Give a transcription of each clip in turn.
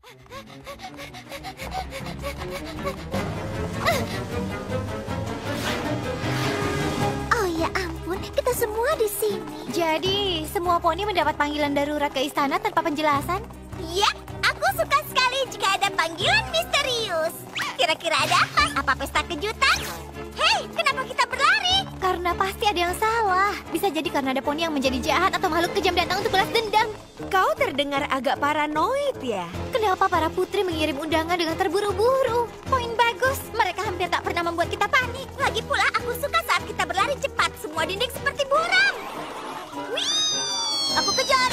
Oh ya ampun, kita semua di sini. Jadi, semua poni mendapat panggilan darurat ke istana tanpa penjelasan? Ya, aku suka sekali jika ada panggilan misterius. Kira-kira ada apa? Apa pesta kejutan? Hei, kenapa kita berlari? Karena pasti ada yang salah. Bisa jadi karena ada poni yang menjadi jahat atau makhluk kejam datang untuk balas dendam. Kau terdengar agak paranoid ya? Kenapa para putri mengirim undangan dengan terburu-buru? Poin bagus, mereka hampir tak pernah membuat kita panik. Lagi pula aku suka saat kita berlari cepat. Semua dinding seperti buram. Wih, aku kejar.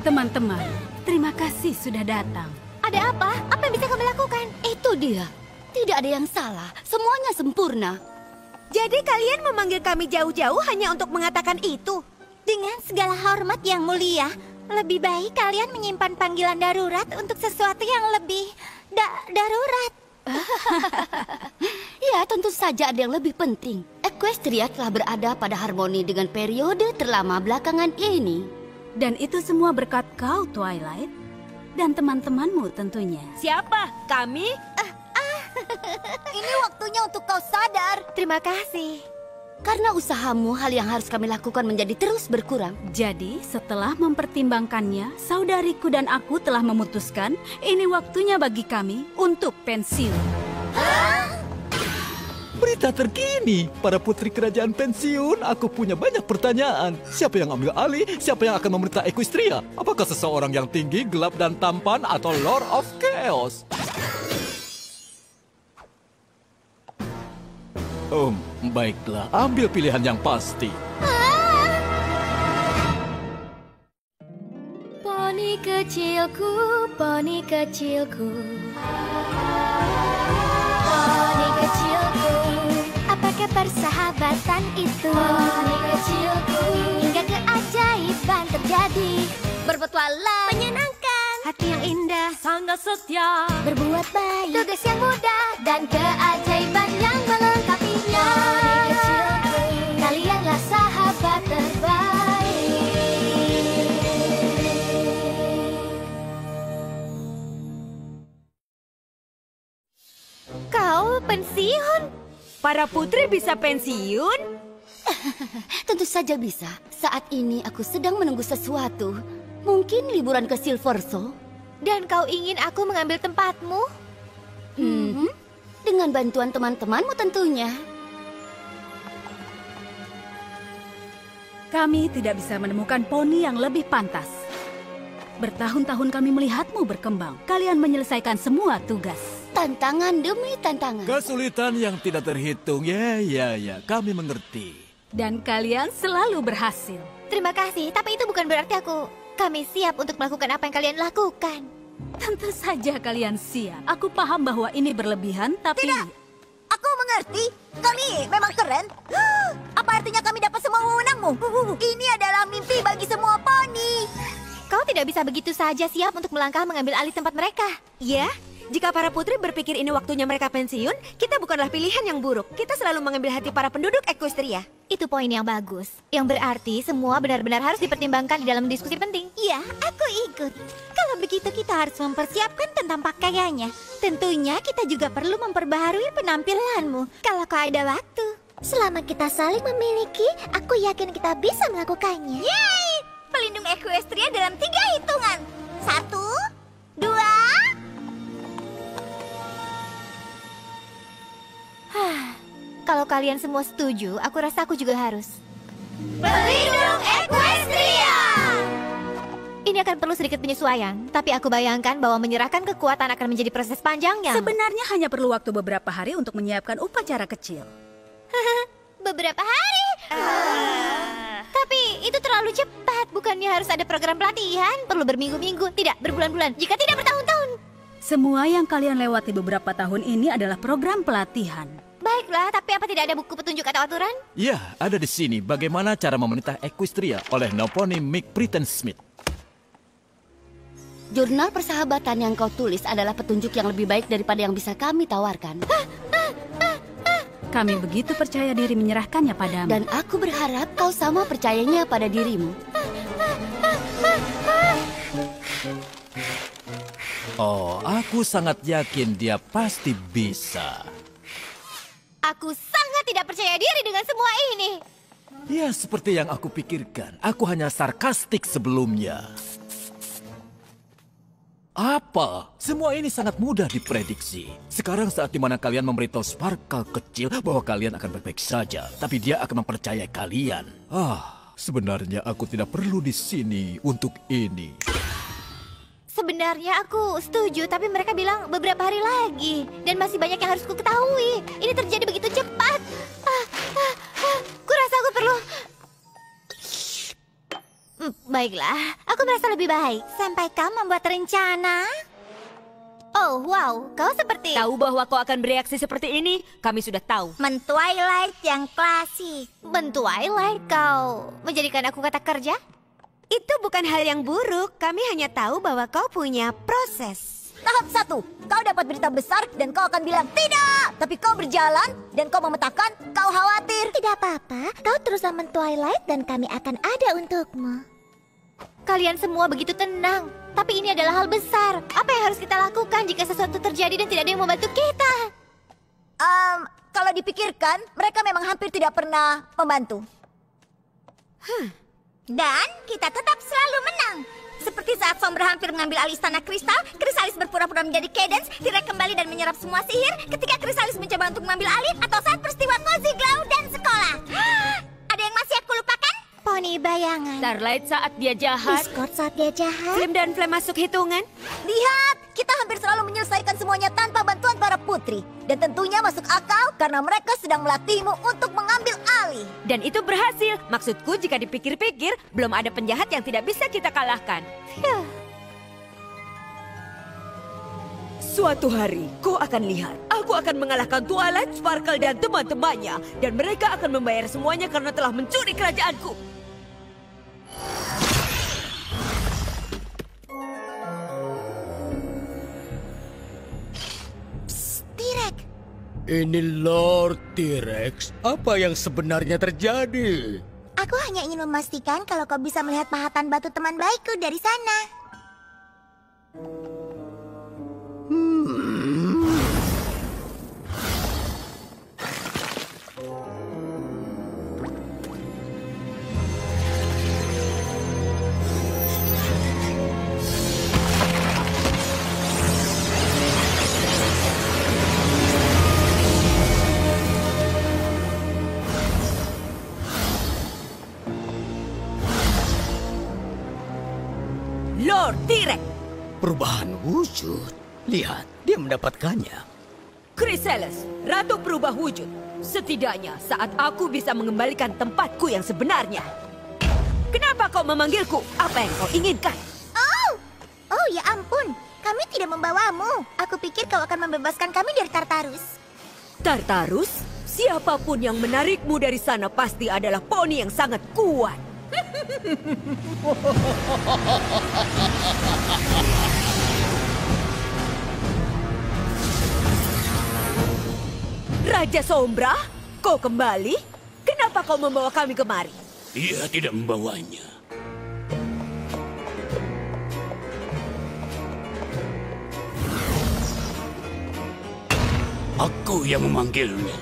Teman-teman, terima kasih sudah datang. Ada apa? Apa yang bisa kami lakukan? Itu dia. Tidak ada yang salah. Semuanya sempurna. Jadi kalian memanggil kami jauh-jauh hanya untuk mengatakan itu? Dengan segala hormat yang mulia, lebih baik kalian menyimpan panggilan darurat untuk sesuatu yang lebih darurat. Ya, tentu saja ada yang lebih penting. Equestria telah berada pada harmoni dengan periode terlama belakangan ini. Dan itu semua berkat kau, Twilight. Dan teman-temanmu tentunya. Siapa? Kami? Ini waktunya untuk kau sadar. Terima kasih. Karena usahamu, hal yang harus kami lakukan menjadi terus berkurang. Jadi, setelah mempertimbangkannya, saudariku dan aku telah memutuskan ini waktunya bagi kami untuk pensiun. Berita terkini, para putri kerajaan pensiun, aku punya banyak pertanyaan. Siapa yang ambil alih? Siapa yang akan memerintah Equestria? Apakah seseorang yang tinggi, gelap, dan tampan, atau Lord of Chaos? Baiklah, ambil pilihan yang pasti. Poni kecilku, poni kecilku. Poni kecilku, apakah persahabatan itu? Poni kecilku, hingga keajaiban terjadi. Berpetualang, menyenangkan, Hati yang indah, Sangat setia. berbuat baik, tugas yang mudah, dan keajaiban yang melengkapinya. Poni kecilku, kalianlah sahabat terbaik. kau pensiun. Para putri bisa pensiun? Tentu saja bisa. Saat ini aku sedang menunggu sesuatu. Mungkin liburan ke Silverso. Dan kau ingin aku mengambil tempatmu? Dengan bantuan teman-temanmu tentunya. Kami tidak bisa menemukan poni yang lebih pantas. Bertahun-tahun kami melihatmu berkembang. Kalian menyelesaikan semua tugas. Tantangan demi tantangan. Kesulitan yang tidak terhitung, ya, kami mengerti. Dan kalian selalu berhasil. Terima kasih, tapi itu bukan berarti kami siap untuk melakukan apa yang kalian lakukan. Tentu saja kalian siap. Aku paham bahwa ini berlebihan, tapi... Tidak. Aku mengerti. Kami memang keren. Apa artinya kami dapat semua wewenangmu? Ini adalah mimpi bagi semua poni. Kau tidak bisa begitu saja siap untuk melangkah mengambil alih tempat mereka. Ya, jika para putri berpikir ini waktunya mereka pensiun, kita bukanlah pilihan yang buruk. Kita selalu mengambil hati para penduduk Equestria. Itu poin yang bagus. Yang berarti semua benar-benar harus dipertimbangkan di dalam diskusi penting. Ya, aku ikut. Kalau begitu kita harus mempersiapkan tentang pakaiannya. Tentunya kita juga perlu memperbaharui penampilanmu. Kalau kau ada waktu. Selama kita saling memiliki, aku yakin kita bisa melakukannya. Yeay! Pelindung Equestria dalam 3 hitungan. 1, 2... Kalau kalian semua setuju, aku rasa aku juga harus. Pelindung Equestria! Ini akan perlu sedikit penyesuaian, tapi aku bayangkan bahwa menyerahkan kekuatan akan menjadi proses panjang yang... Sebenarnya hanya perlu waktu beberapa hari untuk menyiapkan upacara kecil. Beberapa hari? Tapi itu terlalu cepat. Bukannya harus ada program pelatihan? Perlu berminggu-minggu, tidak berbulan-bulan, jika tidak bertahun-tahun. Semua yang kalian lewati beberapa tahun ini adalah program pelatihan. Baiklah, tapi apa tidak ada buku petunjuk atau aturan? Ya, ada di sini bagaimana cara memerintah Equestria oleh Noponi Mick Pretend Smith. Jurnal persahabatan yang kau tulis adalah petunjuk yang lebih baik daripada yang bisa kami tawarkan. Kami begitu percaya diri menyerahkannya padamu. Dan aku berharap kau sama percayanya pada dirimu. Oh, aku sangat yakin dia pasti bisa. Aku sangat tidak percaya diri dengan semua ini. Ya, seperti yang aku pikirkan. Aku hanya sarkastik sebelumnya. Apa? Semua ini sangat mudah diprediksi. Sekarang saat dimana kalian memberitahu Sparkle kecil bahwa kalian akan baik-baik saja. Tapi dia akan mempercayai kalian. Sebenarnya aku tidak perlu di sini untuk ini. Sebenarnya aku setuju, tapi mereka bilang beberapa hari lagi. Dan masih banyak yang harus ku ketahui. Ini terjadi begitu cepat. Kurasa aku perlu... Baiklah, aku merasa lebih baik. Sampai kau membuat rencana. Oh, wow, kau seperti... Tahu bahwa kau akan bereaksi seperti ini? Kami sudah tahu. Men-Twilight yang klasik. Men-Twilight kau menjadikan aku kata kerja? Itu bukan hal yang buruk. Kami hanya tahu bahwa kau punya proses. Tahap 1, kau dapat berita besar dan kau akan bilang tidak. Tapi kau berjalan dan kau memetakan, kau khawatir. Tidak apa-apa, kau teruslah Men-Twilight dan kami akan ada untukmu. Kalian semua begitu tenang. Tapi ini adalah hal besar. Apa yang harus kita lakukan jika sesuatu terjadi dan tidak ada yang membantu kita? Kalau dipikirkan, mereka memang hampir tidak pernah membantu. Dan kita tetap selalu menang. Seperti saat Sombra hampir mengambil alih istana kristal, Krisalis berpura-pura menjadi Cadence, T-Rex kembali dan menyerap semua sihir, ketika Krisalis mencoba untuk mengambil alih, atau saat peristiwa Cozy Glow dan sekolah. Ada yang masih aku lupakan? Poni bayangan. Starlight saat dia jahat. Discord saat dia jahat. Flame dan Flame masuk hitungan. Lihat, kita hampir selalu menyelesaikan semuanya tanpa bantuan para putri. Dan tentunya masuk akal karena mereka sedang melatihmu untuk mengambil alih. Dan itu berhasil. Maksudku jika dipikir-pikir, belum ada penjahat yang tidak bisa kita kalahkan. Suatu hari, kau akan lihat. Aku akan mengalahkan Twilight, Sparkle, dan teman-temannya. Dan mereka akan membayar semuanya karena telah mencuri kerajaanku. T-Rex. Ini Lord T-Rex. Apa yang sebenarnya terjadi? Aku hanya ingin memastikan kalau kau bisa melihat pahatan batu teman baikku dari sana. Lord T-Rex, Perubahan wujud. Lihat, dia mendapatkannya. Chrysalis, Ratu Berubah Wujud. Setidaknya saat aku bisa mengembalikan tempatku yang sebenarnya. Kenapa kau memanggilku? Apa yang kau inginkan? Oh ya ampun, kami tidak membawamu. Aku pikir kau akan membebaskan kami dari Tartarus. Tartarus? Siapapun yang menarikmu dari sana pasti adalah poni yang sangat kuat. Raja Sombra, kau kembali? Kenapa kau membawa kami kemari? Dia tidak membawanya. Aku yang memanggilnya.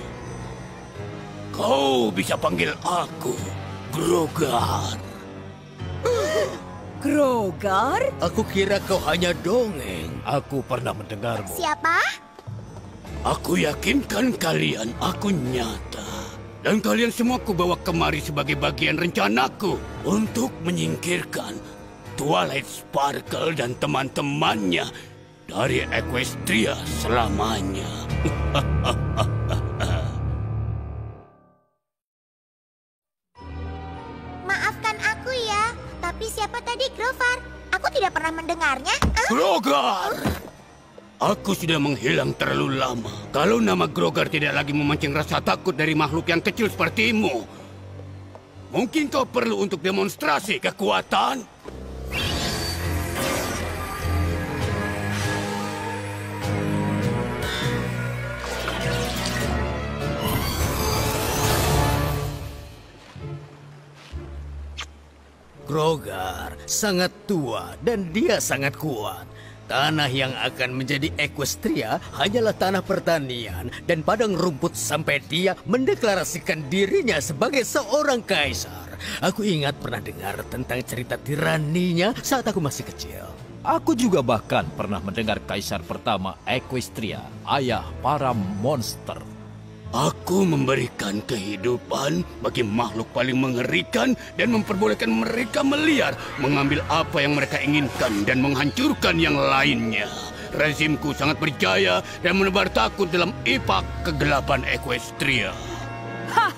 Kau bisa panggil aku Grogar. Grogar? Aku kira kau hanya dongeng. Aku pernah mendengarmu. Siapa? Aku yakinkan kalian aku nyata. Dan kalian semua kubawa kemari sebagai bagian rencanaku untuk menyingkirkan Twilight Sparkle dan teman-temannya dari Equestria selamanya. Maafkan aku ya, tapi siapa tadi Grovar? Aku tidak pernah mendengarnya. Grogar! Aku sudah menghilang terlalu lama. Kalau nama Grogar tidak lagi memancing rasa takut dari makhluk yang kecil sepertimu, mungkin kau perlu untuk demonstrasi kekuatan. Grogar sangat tua dan dia sangat kuat. Tanah yang akan menjadi Equestria hanyalah tanah pertanian dan padang rumput sampai dia mendeklarasikan dirinya sebagai seorang kaisar. Aku ingat pernah dengar tentang cerita tiraninya saat aku masih kecil. Aku juga bahkan pernah mendengar kaisar pertama Equestria, ayah para monster. Aku memberikan kehidupan bagi makhluk paling mengerikan dan memperbolehkan mereka meliar, mengambil apa yang mereka inginkan dan menghancurkan yang lainnya. Rezimku sangat berjaya dan menebar takut dalam ipak kegelapan Equestria. Hah!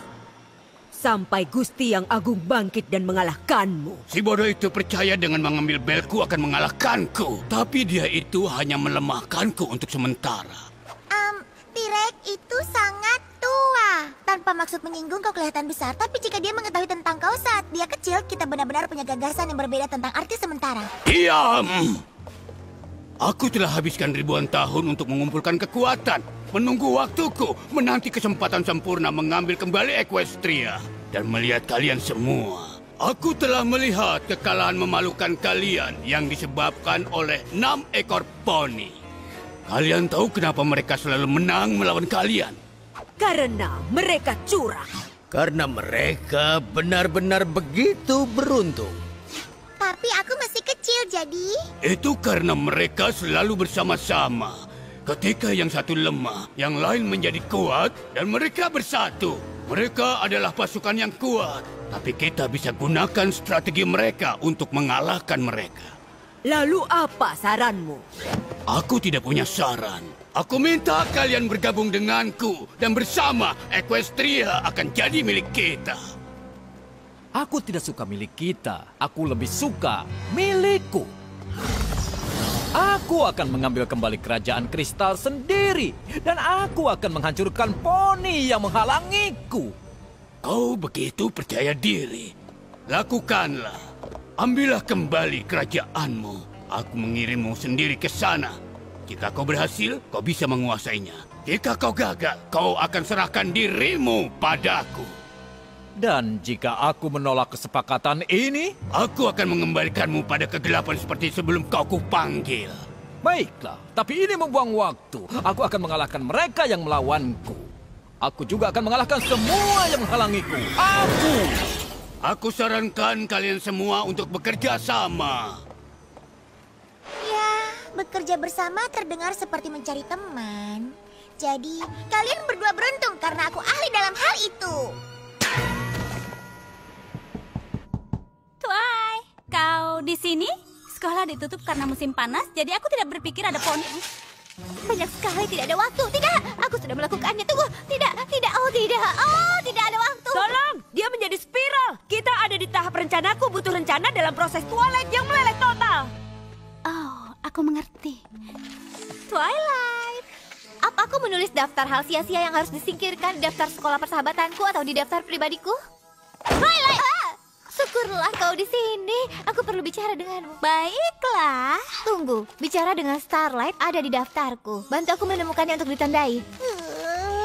Sampai Gusti yang Agung bangkit dan mengalahkanmu. Si bodoh itu percaya dengan mengambil belku akan mengalahkanku. Tapi dia itu hanya melemahkanku untuk sementara. T-Rex itu sangat tua. Tanpa maksud menyinggung kau kelihatan besar, tapi jika dia mengetahui tentang kau saat dia kecil, kita benar-benar punya gagasan yang berbeda tentang arti sementara. Diam! Aku telah habiskan ribuan tahun untuk mengumpulkan kekuatan, menunggu waktuku, menanti kesempatan sempurna mengambil kembali Equestria, dan melihat kalian semua. Aku telah melihat kekalahan memalukan kalian yang disebabkan oleh 6 ekor poni. Kalian tahu kenapa mereka selalu menang melawan kalian? Karena mereka curang. Karena mereka benar-benar begitu beruntung. Tapi aku masih kecil, jadi... Itu karena mereka selalu bersama-sama. Ketika yang satu lemah, yang lain menjadi kuat, dan mereka bersatu. Mereka adalah pasukan yang kuat. Tapi kita bisa gunakan strategi mereka untuk mengalahkan mereka. Lalu apa saranmu? Aku tidak punya saran. Aku minta kalian bergabung denganku. Dan bersama, Equestria akan jadi milik kita. Aku tidak suka milik kita. Aku lebih suka milikku. Aku akan mengambil kembali kerajaan kristal sendiri. Dan aku akan menghancurkan poni yang menghalangiku. Kau begitu percaya diri. Lakukanlah. Ambillah kembali kerajaanmu. Aku mengirimmu sendiri ke sana. Jika kau berhasil, kau bisa menguasainya. Jika kau gagal, kau akan serahkan dirimu padaku. Dan jika aku menolak kesepakatan ini, aku akan mengembalikanmu pada kegelapan seperti sebelum kau kupanggil. Baiklah, tapi ini membuang waktu. Aku akan mengalahkan mereka yang melawanku. Aku juga akan mengalahkan semua yang menghalangiku. Aku sarankan kalian semua untuk bekerja sama. Ya, bekerja bersama terdengar seperti mencari teman. Jadi, kalian berdua beruntung karena aku ahli dalam hal itu. Tuai, kau di sini? Sekolah ditutup karena musim panas, jadi aku tidak berpikir ada poni. Banyak sekali, tidak ada waktu. Tidak, aku sudah melakukannya. Tunggu, tidak, oh tidak ada waktu. Tolong, dia menjadi spiral. Kita ada di tahap rencanaku butuh rencana dalam proses Twilight yang meleleh total. Oh, aku mengerti. Twilight. Apa aku menulis daftar hal sia-sia yang harus disingkirkan di daftar sekolah persahabatanku atau di daftar pribadiku? Twilight! Syukurlah kau di sini. Aku perlu bicara denganmu. Baiklah. Tunggu, bicara dengan Starlight ada di daftarku. Bantu aku menemukannya untuk ditandai.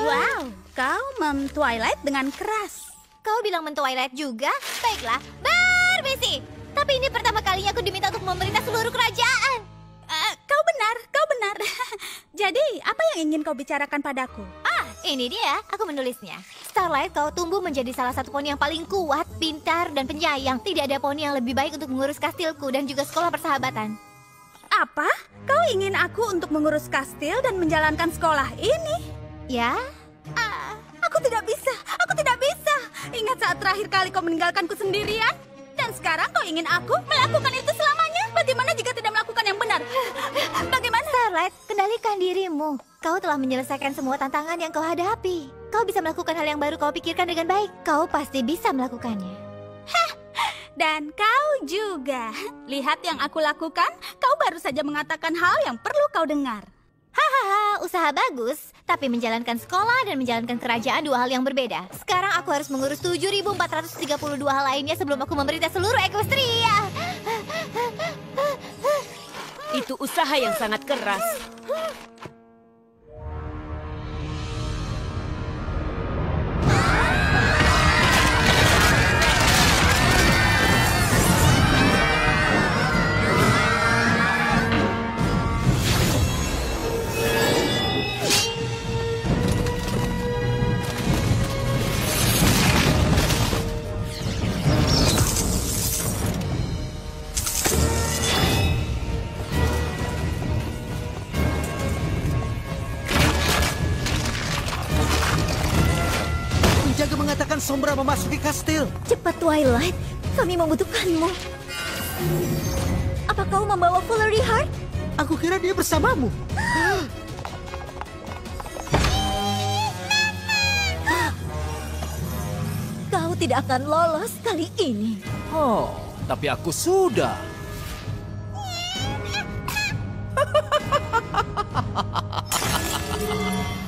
Wow, kau mem-Twilight dengan keras. Kau bilang men-Twilight juga? Baiklah, permisi. Tapi ini pertama kalinya aku diminta untuk memerintah seluruh kerajaan. Kau benar. Jadi, apa yang ingin kau bicarakan padaku? Ini dia, aku menulisnya. Starlight, kau tumbuh menjadi salah satu poni yang paling kuat, pintar, dan penyayang. Tidak ada poni yang lebih baik untuk mengurus kastilku dan juga sekolah persahabatan. Apa? Kau ingin aku untuk mengurus kastil dan menjalankan sekolah ini? Ya? Aku tidak bisa. Ingat saat terakhir kali kau meninggalkanku sendirian? Dan sekarang kau ingin aku melakukan itu selamanya? Bagaimana jika tidak melakukan yang benar? Bagaimana? Starlight, kendalikan dirimu. Kau telah menyelesaikan semua tantangan yang kau hadapi. Kau bisa melakukan hal yang baru kau pikirkan dengan baik. Kau pasti bisa melakukannya. Dan kau juga. Lihat yang aku lakukan. Kau baru saja mengatakan hal yang perlu kau dengar. Hahaha, usaha bagus. Tapi menjalankan sekolah dan menjalankan kerajaan dua hal yang berbeda. Sekarang aku harus mengurus 7.432 hal lainnya sebelum aku memerintah seluruh Equestria. Itu usaha yang sangat keras. Sombra memasuki kastil. Cepat Twilight, kami membutuhkanmu. Apa kau membawa Foolery Heart? Aku kira dia bersamamu. Kau tidak akan lolos kali ini. Oh, tapi aku sudah.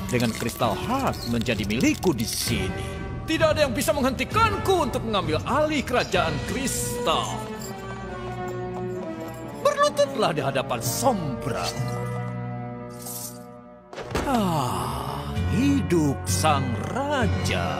Dengan Crystal Heart menjadi milikku di sini, tidak ada yang bisa menghentikanku untuk mengambil alih kerajaan kristal. Berlututlah di hadapan Sombra. Hidup sang raja.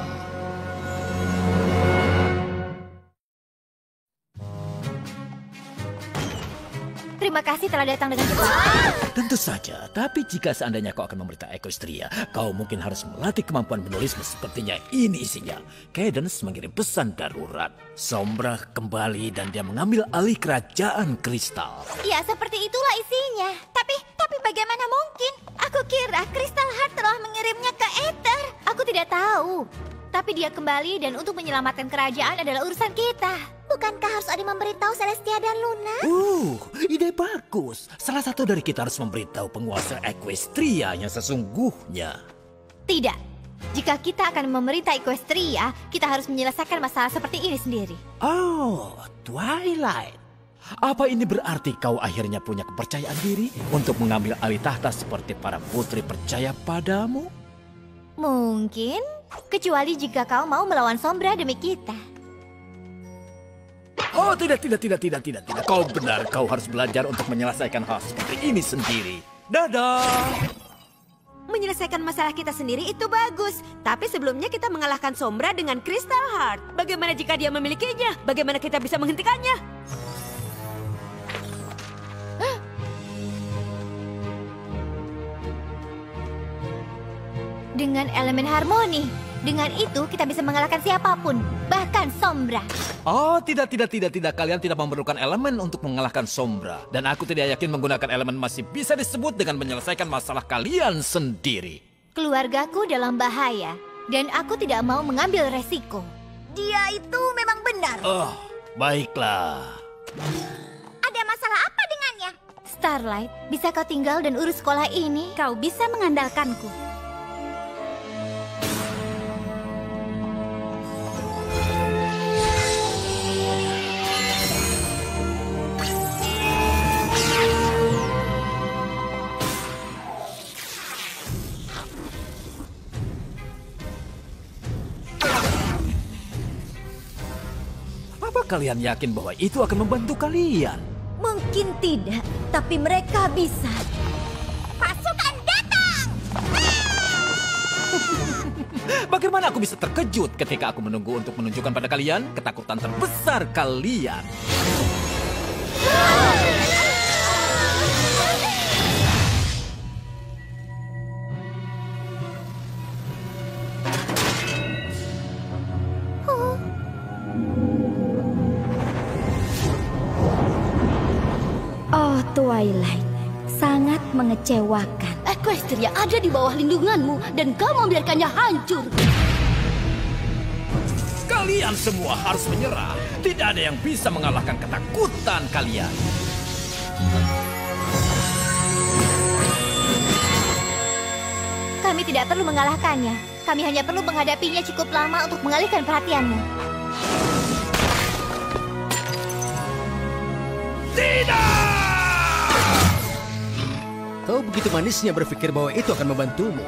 Terima kasih telah datang dengan cepat. Tentu saja, tapi jika seandainya kau akan memerintah Equestria, kau mungkin harus melatih kemampuan menulismu sepertinya ini isinya. Cadence mengirim pesan darurat. Sombra kembali dan dia mengambil alih kerajaan kristal. Ya, seperti itulah isinya. Tapi bagaimana mungkin? Aku kira Crystal Heart telah mengirimnya ke Ether. Aku tidak tahu. Tapi dia kembali dan untuk menyelamatkan kerajaan adalah urusan kita. Bukankah harus ada memberitahu Celestia dan Luna? Ide bagus. Salah satu dari kita harus memberitahu penguasa Equestria yang sesungguhnya. Tidak. Jika kita akan memerintah Equestria, kita harus menyelesaikan masalah seperti ini sendiri. Oh, Twilight. Apa ini berarti kau akhirnya punya kepercayaan diri untuk mengambil alih tahta seperti para putri percaya padamu? Mungkin, kecuali jika kau mau melawan Sombra demi kita. Oh, tidak. Kau benar, kau harus belajar untuk menyelesaikan hal seperti ini sendiri. Dadah! Menyelesaikan masalah kita sendiri itu bagus. Tapi sebelumnya kita mengalahkan Sombra dengan Crystal Heart. Bagaimana jika dia memilikinya? Bagaimana kita bisa menghentikannya? Dengan elemen harmoni. Dengan itu kita bisa mengalahkan siapapun, bahkan Sombra. Oh, tidak. Kalian tidak memerlukan elemen untuk mengalahkan Sombra. Dan aku tidak yakin menggunakan elemen masih bisa disebut dengan menyelesaikan masalah kalian sendiri. Keluargaku dalam bahaya, dan aku tidak mau mengambil resiko. Dia itu memang benar. Oh, baiklah. Ada masalah apa dengannya? Starlight, bisa kau tinggal dan urus sekolah ini? Kau bisa mengandalkanku. Apa kalian yakin bahwa itu akan membantu kalian? Mungkin tidak, tapi mereka bisa. Pasukan datang! Bagaimana aku bisa terkejut ketika aku menunggu untuk menunjukkan pada kalian ketakutan terbesar kalian? Oh, Twilight, sangat mengecewakan. Equestria ada di bawah lindunganmu dan kau membiarkannya hancur. Kalian semua harus menyerah. Tidak ada yang bisa mengalahkan ketakutan kalian. Kami tidak perlu mengalahkannya. Kami hanya perlu menghadapinya cukup lama untuk mengalihkan perhatianmu. Kau begitu manisnya berpikir bahwa itu akan membantumu.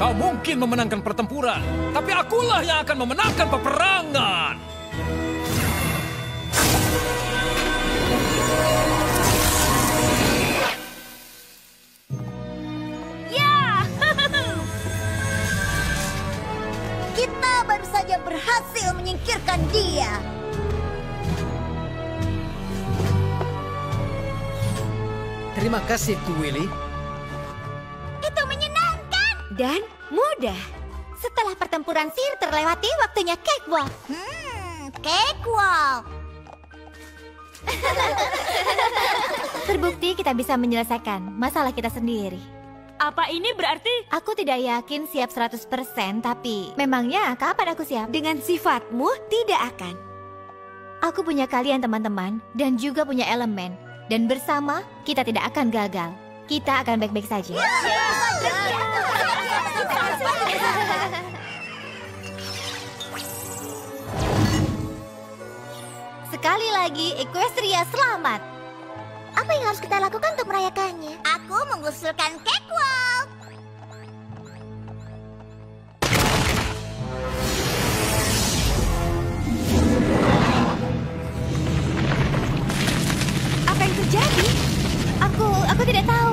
Kau mungkin memenangkan pertempuran, tapi akulah yang akan memenangkan peperangan. Kita baru saja berhasil menyingkirkan dia. Terima kasih, Willy. Itu menyenangkan. Dan mudah. Setelah pertempuran sihir terlewati, waktunya cakewalk. Cakewalk. Terbukti kita bisa menyelesaikan masalah kita sendiri. Apa ini berarti? Aku tidak yakin siap 100%, tapi memangnya kapan aku siap? Dengan sifatmu, tidak akan. Aku punya kalian teman-teman, dan juga punya elemen. Dan bersama, kita tidak akan gagal. Kita akan baik-baik saja. Sekali lagi, Equestria selamat. Apa yang harus kita lakukan untuk merayakannya? Aku mengusulkan cakewalk. Apa yang terjadi? Aku tidak tahu.